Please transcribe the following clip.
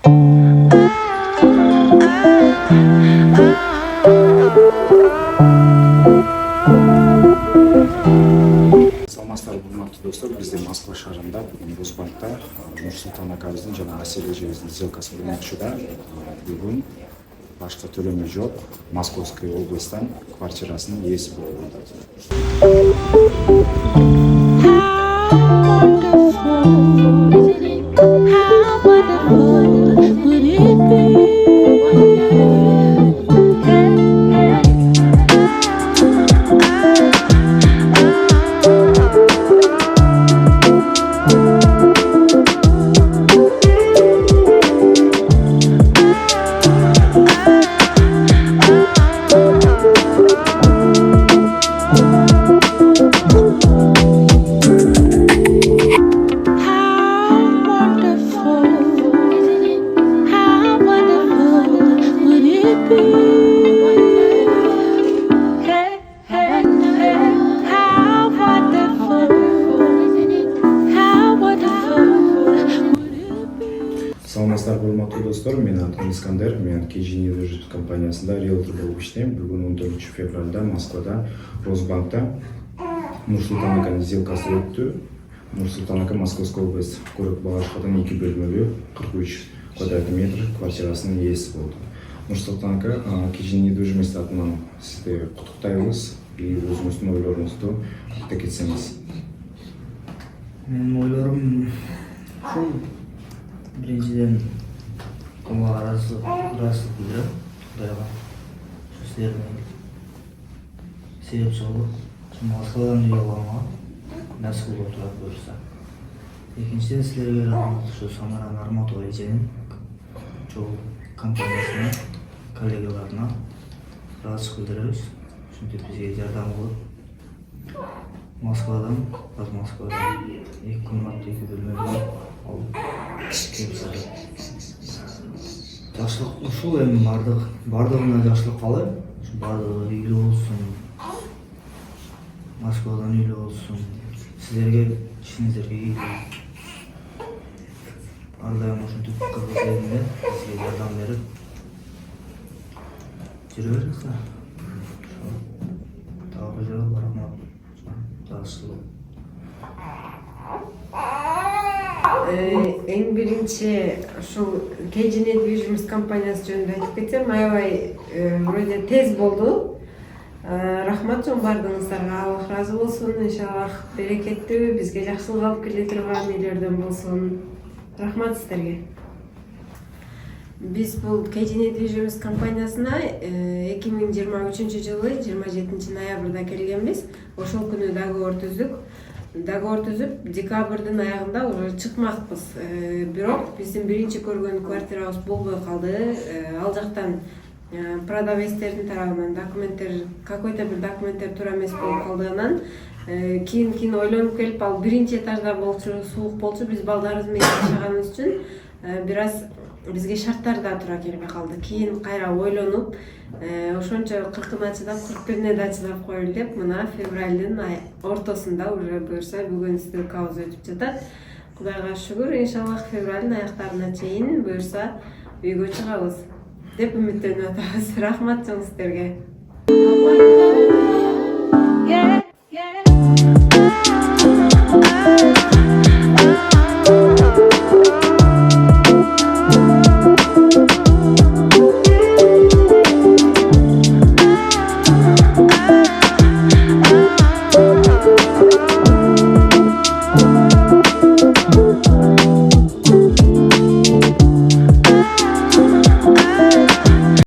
Саламатсыздар, урматтуу достор. Бизде Москва шаарында бүгүн Росбанкта Нурсултан акабыздын жана Асель эжебиздин сделкасы болмокчу да. Бүгүн башка төлөмү жок Московский областтан квартирасынын ээси болду. Саламатсыздар, урматтуу достор. Мен атым Искандер. Мен KG недвижимость компаниясында риэлтор болуп иштейм. Бүгүн 14 февралда Москвада Росбанкта Нурсултан аканын сделкасы өттү. Нурсултан ака Московская область Көрөк Балашкадан 2 бөлмөлүү 43 квадратный метр квартирасынын ээси болду. Нурсултан ака, KG недвижимость атынан сизди куттуктайбыз. И өзүңүздүн ойлоруңузду айта кетсеңиз. Менин ойлорум ушул биринчиден мага ыраазычылык билдирем Кудайга. Сиздердин себепчи болуп Москвадан үй алганга насип болуп турат буюрса. Экинчиден силерге рахмат, ушу Самара Нарматова эженин чогуу компаниясына, коллегаларына ыраазычылык билдиребиз. Ушинтип бизге жардам кылып Москвадан 2 кымбаттуу 2 бөлмөлүү алып келип жакшылык ушул эми бардыгына жакшылык каалайм. Ушу бардыгы үйлүү болсун, Москвадан үйлүү болсун, силерге ишиңиздерге ийгилик. Ар дайым ушинтип кыргыз элине бизге жардам берип жүрө бериңиздер. Дагы жок, рахмат. Жакшылык. Эң биринчи ушул KG недвижимость компаниясы жөнүндө айтып кетсем, аябай вроде тез болду. Рахмат жон бардыгыңыздарга, Аллах ыраазы болсун. Иншаллах берекеттүү, бизге жакшылык алып келе турган үйлөрдөн болсун. Рахмат сиздерге. Биз бул KG недвижимость компаниясына 2023 жылы 27 ноябрда келгенбиз. Ошол күнү договор түздүк. Договор түзүп, декабрдын аягында уже чыкмакпыз. Бирок биздин биринчи көргөн квартирабыз болбой калды. Ал жактан продавецтердин тарабынан документтер, какой-то бир документтер туура эмес болуп калдыгынан кийин ойлонуп келип, ал биринчи этажда болчу, суук болчу. Биз балдарыбыз менен жашаганыбыз үчүн бир аз бизге шарттар да туура келбей калды. Кийин кайра ойлонуп, ошончо 40-ына чыдап, 41-ине да чыдап коелу деп, мына февралдын ортосунда уже буюрса бүгүн сделкабыз өтүп жатат. Кудайга шүгүр, иншаллах февралдын аяктарына чейин буюрса үйгө чыгабыз деп үмүттөнүп атабыз. Рахмат жон сиздерге.